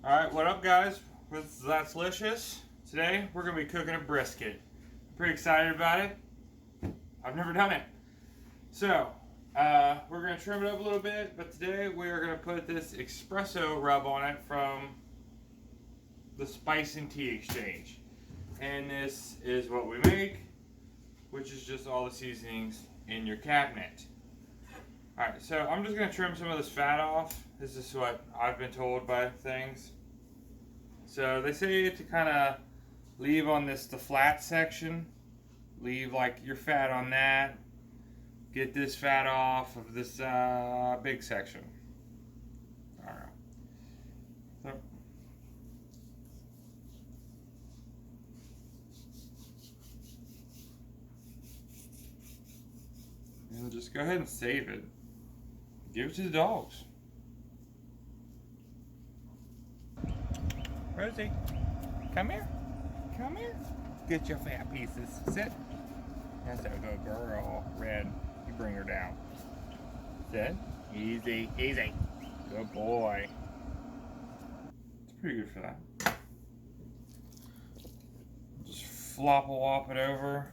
Alright, what up guys? That's Licious. Today we're going to be cooking a brisket. Pretty excited about it. I've never done it. So, we're going to trim it up a little bit, but today we are going to put this espresso rub on it from the Spice and Tea Exchange. And this is what we make, which is just all the seasonings in your cabinet. Alright, so I'm just going to trim some of this fat off. This is what I've been told by things. So they say to kind of leave on the flat section. Leave like your fat on that. Get this fat off of this big section. Alright. So, and just go ahead and save it. Give it to the dogs. Rosie, come here. Come here. Get your fat pieces. Sit. That's a good girl. Red, you bring her down. Sit. Easy, easy. Good boy. It's pretty good for that. Just flop-a-wop it over.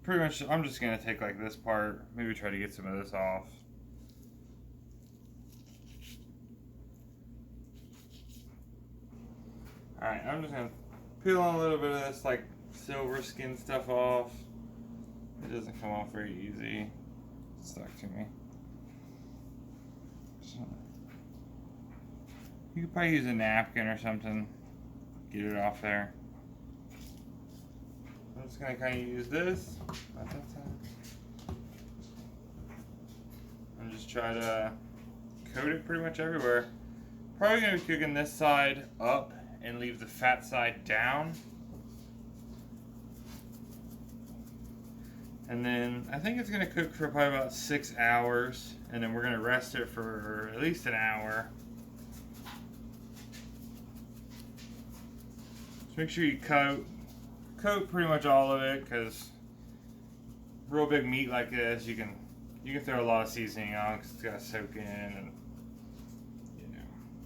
I'm just going to take like this part. Maybe try to get some of this off. Alright, I'm just going to peel on a little bit of this like silver skin stuff off. It doesn't come off very easy. It's stuck to me. So, you could probably use a napkin or something. Get it off there. I'm just going to kind of use this. And just try to coat it pretty much everywhere. Probably going to be cooking this side up and leave the fat side down. And then I think it's going to cook for probably about 6 hours, and then we're going to rest it for at least an hour. Just make sure you coat pretty much all of it, because real big meat like this, you can throw a lot of seasoning on because it's got to soak in, and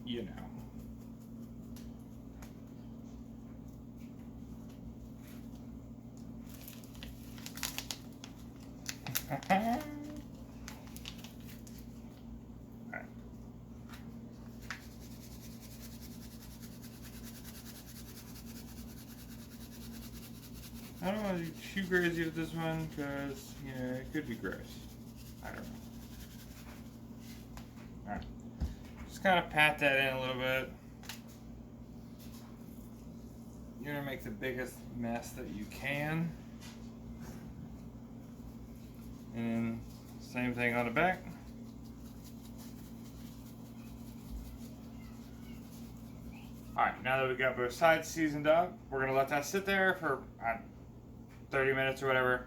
you know. Alright. I don't want to be too crazy with this one because, it could be gross. I don't know. Alright. Just kind of pat that in a little bit. You're going to make the biggest mess that you can. And same thing on the back. Alright, now that we've got both sides seasoned up, we're going to let that sit there for 30 minutes or whatever.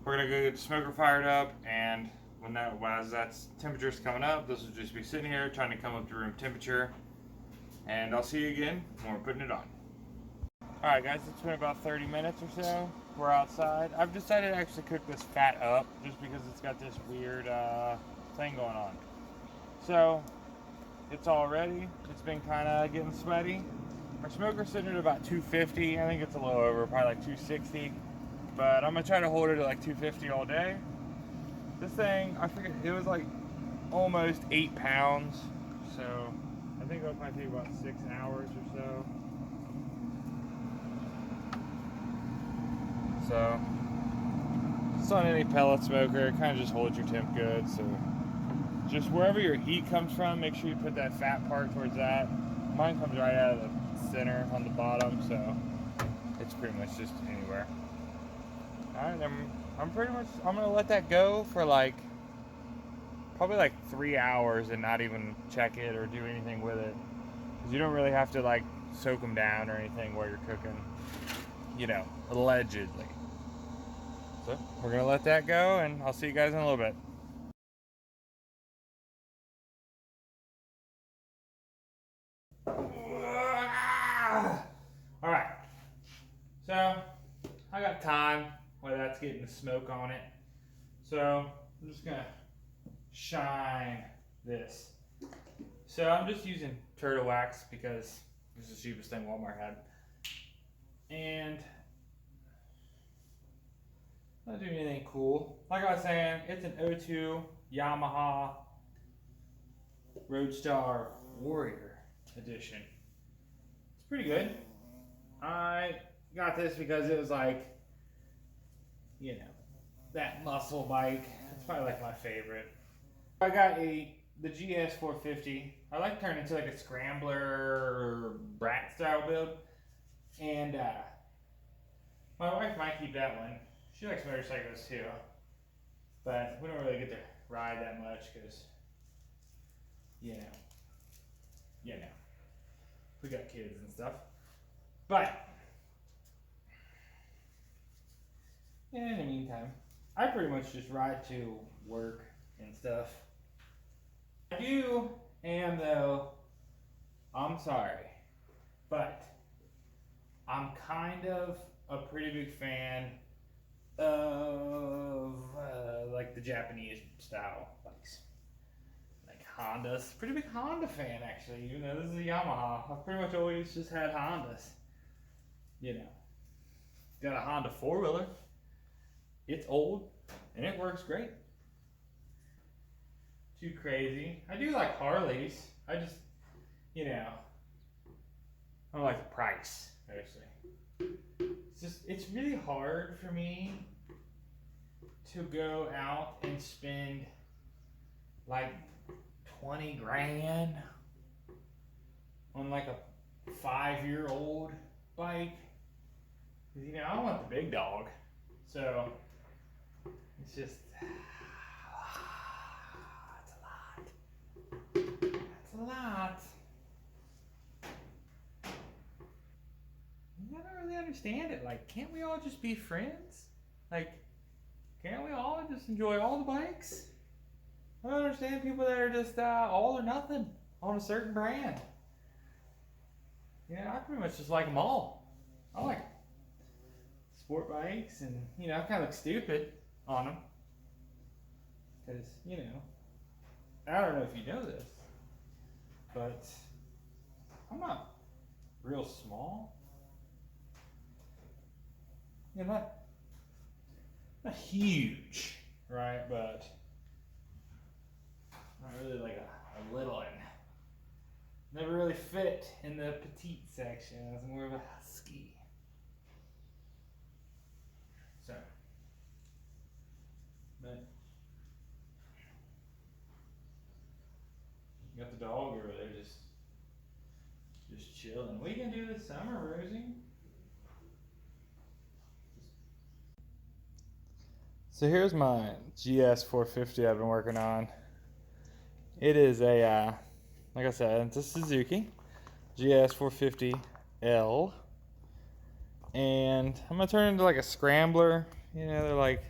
We're going to go get the smoker fired up, and as that temperature's coming up, this will just be sitting here trying to come up to room temperature. And I'll see you again when we're putting it on. Alright guys, it's been about 30 minutes or so. We're outside. I've decided to actually cook this fat up just because it's got this weird thing going on. So, it's all ready. It's been kind of getting sweaty. Our smoker's sitting at about 250. I think it's a little over, probably like 260. But I'm going to try to hold it at like 250 all day. This thing, I forget, it was like almost 8 pounds. So, I think that might take about 6 hours or so. So, it's on any pellet smoker, it kind of just holds your temp good. So, just wherever your heat comes from, make sure you put that fat part towards that. Mine comes right out of the center on the bottom, so it's pretty much just anywhere. Alright, I'm gonna let that go for probably like 3 hours and not even check it or do anything with it. Because you don't really have to soak them down or anything while you're cooking, allegedly. So, we're going to let that go, and I'll see you guys in a little bit. Alright. So, I got time while that's getting the smoke on it. So, I'm just going to shine this. So I'm just using turtle wax because it's the cheapest thing Walmart had. And not doing anything cool. Like I was saying, it's an O2 Yamaha Roadstar Warrior Edition. It's pretty good. I got this because it was like, you know, that muscle bike. It's probably like my favorite. I got the GS 450. I like turning into like a scrambler or brat style build. And my wife might keep that one. She likes motorcycles too. But we don't really get to ride that much because, you know, we got kids and stuff. But yeah, in the meantime, I pretty much just ride to work and stuff. I am though, I'm sorry, but I'm kind of a pretty big fan of like the Japanese style bikes. Like Hondas. Pretty big Honda fan actually, even though this is a Yamaha. I've pretty much always just had Hondas. You know. Got a Honda 4-wheeler. It's old and it works great. Too crazy. I do like Harleys. I just, you know, I don't like the price, mostly. It's really hard for me to go out and spend like 20 grand on like a 5-year-old bike. You know, I want the big dog. So it's just, it's a lot. I don't really understand it. Like, can't we all just be friends? Like, can't we all just enjoy all the bikes? I don't understand people that are just all or nothing on a certain brand. Yeah, I pretty much just like them all. I like sport bikes, and you know, I kind of look stupid on them because, you know, I don't know if you know this, but I'm not real small. You know, not huge, right? But not really like a little one. Never really fit in the petite section. I was more of a husky. So, but you got the dog over there just chilling. What are you gonna do this summer, Rosie? So here's my GS 450 I've been working on. It is a, like I said, it's a Suzuki GS 450L. And I'm going to turn it into like a scrambler. You know, they're like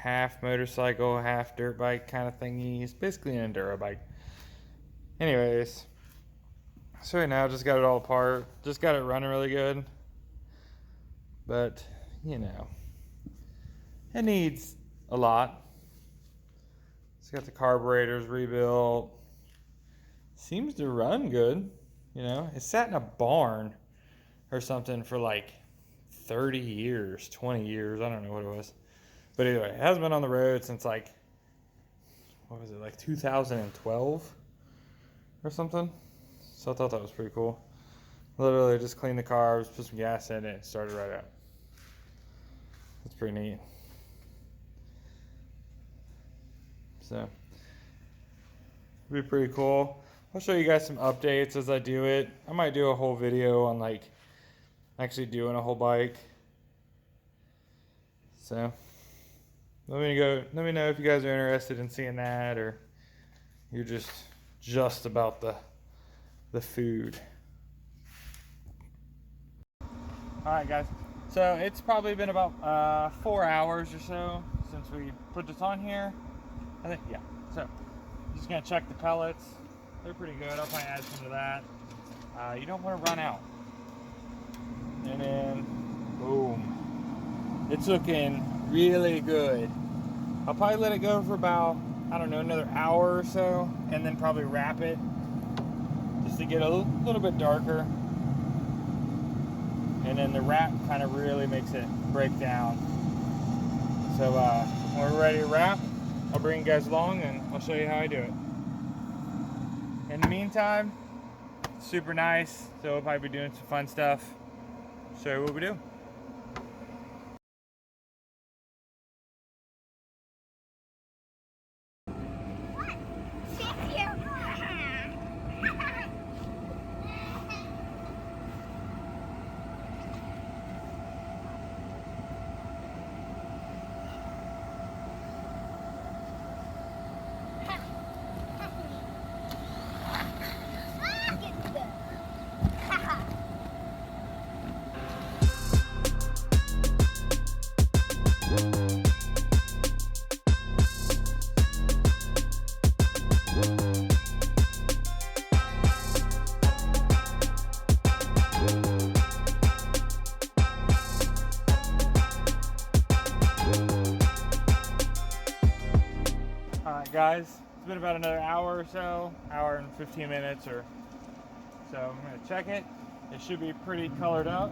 half motorcycle, half dirt bike kind of thingy. It's basically an enduro bike. Anyways, so right now I just got it all apart. Just got it running really good. But, you know, it needs a lot. It's got the carburetors rebuilt. Seems to run good. You know, it sat in a barn or something for like 30 years, 20 years. I don't know what it was. But anyway, it hasn't been on the road since like, what was it, like 2012 or something. So I thought that was pretty cool. Literally just cleaned the carbs, put some gas in it, and started right up. That's pretty neat. So, it'll be pretty cool. I'll show you guys some updates as I do it. I might do a whole video on like actually doing a whole bike. So, let me know if you guys are interested in seeing that, or you're just about the food. All right, guys. So it's probably been about 4 hours or so since we put this on here. I think, yeah. So, just gonna check the pellets. They're pretty good. I'll probably add some of that. You don't want to run out. And then, boom. It's looking really good. I'll probably let it go for about I don't know, another hour or so, and then probably wrap it just to get a little bit darker. And then the wrap kind of really makes it break down. So when we're ready to wrap, I'll bring you guys along and I'll show you how I do it. In the meantime, super nice, so we'll probably be doing some fun stuff. Show you what we do. Alright guys, it's been about another hour or so, hour and 15 minutes or so. I'm going to check it. It should be pretty colored up.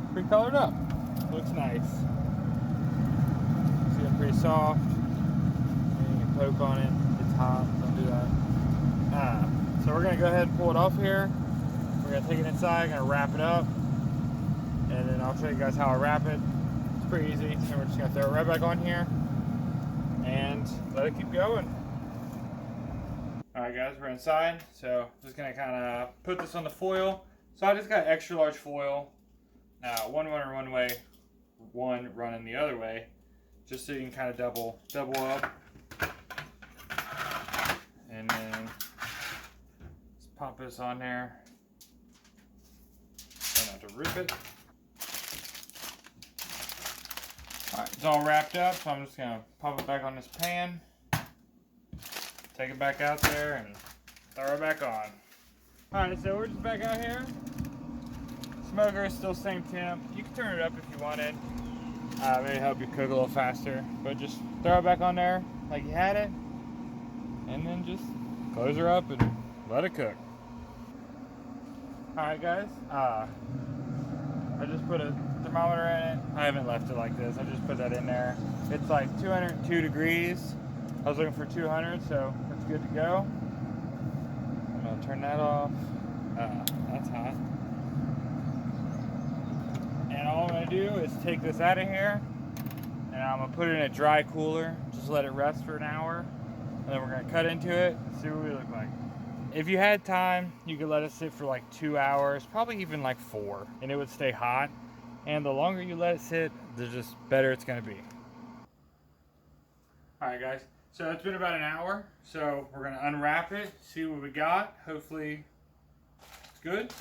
It's pretty colored up. Looks nice. It's getting pretty soft. You can poke on it. It's hot. Don't do that. So we're going to go ahead and pull it off here. We're going to take it inside, going to wrap it up. And then I'll show you guys how I wrap it. It's pretty easy. And we're just going to throw it right back on here and let it keep going. Alright guys, we're inside, so I'm just going to kind of put this on the foil. So I just got extra large foil, one running one way, one running the other way, just so you can kind of double up. And then just pop this on there. Try not to rip it. Alright, it's all wrapped up, so I'm just going to pop it back on this pan. Take it back out there and throw it back on. Alright, so we're just back out here. Smoker is still same temp. You can turn it up if you wanted. Maybe help you cook a little faster. But just throw it back on there like you had it. And then just close her up and let it cook. Alright guys, I just put a thermometer in it. I haven't left it like this. I just put that in there. It's like 202 degrees. I was looking for 200, so it's good to go. I'm gonna turn that off. That's hot. And all I'm gonna do is take this out of here, and I'm gonna put it in a dry cooler. Just let it rest for an hour, and then we're gonna cut into it and see what we look like. If you had time, you could let it sit for like 2 hours, probably even like 4, and it would stay hot. And the longer you let it sit, the just better it's gonna be. All right, guys. So it's been about an hour, so we're gonna unwrap it, see what we got. Hopefully it's good.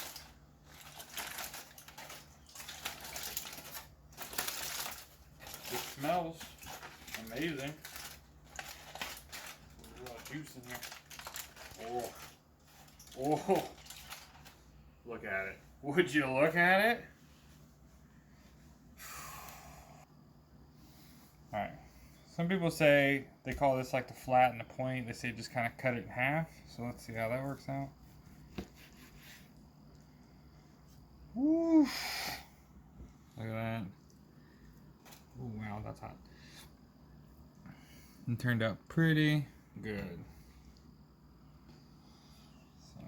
It smells amazing. There's a lot of juice in here. Oh, look at it. Would you look at it? All right. Some people say they call this like the flat and the point. They say just kind of cut it in half. So let's see how that works out. Woo! Look at that. Oh wow, that's hot. It turned out pretty good. So.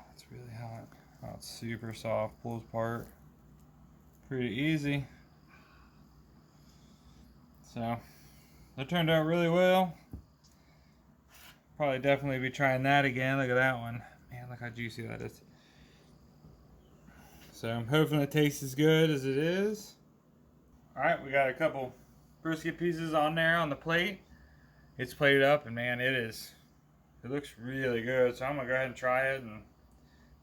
That's really hot. Oh, it's super soft, pulls apart pretty easy. So that turned out really well. Probably definitely be trying that again. Look at that one. Man, look how juicy that is. So I'm hoping it tastes as good as it is. Alright, we got a couple brisket pieces on there on the plate. It's plated up and man, it looks really good. So I'm gonna go ahead and try it and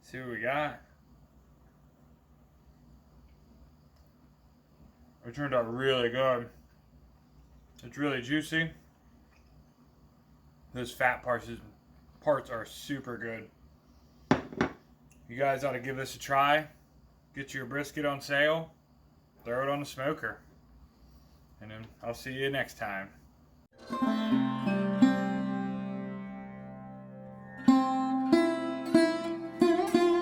see what we got. It turned out really good. It's really juicy. Those fat parts are super good. You guys ought to give this a try. Get your brisket on sale. Throw it on the smoker. And then I'll see you next time.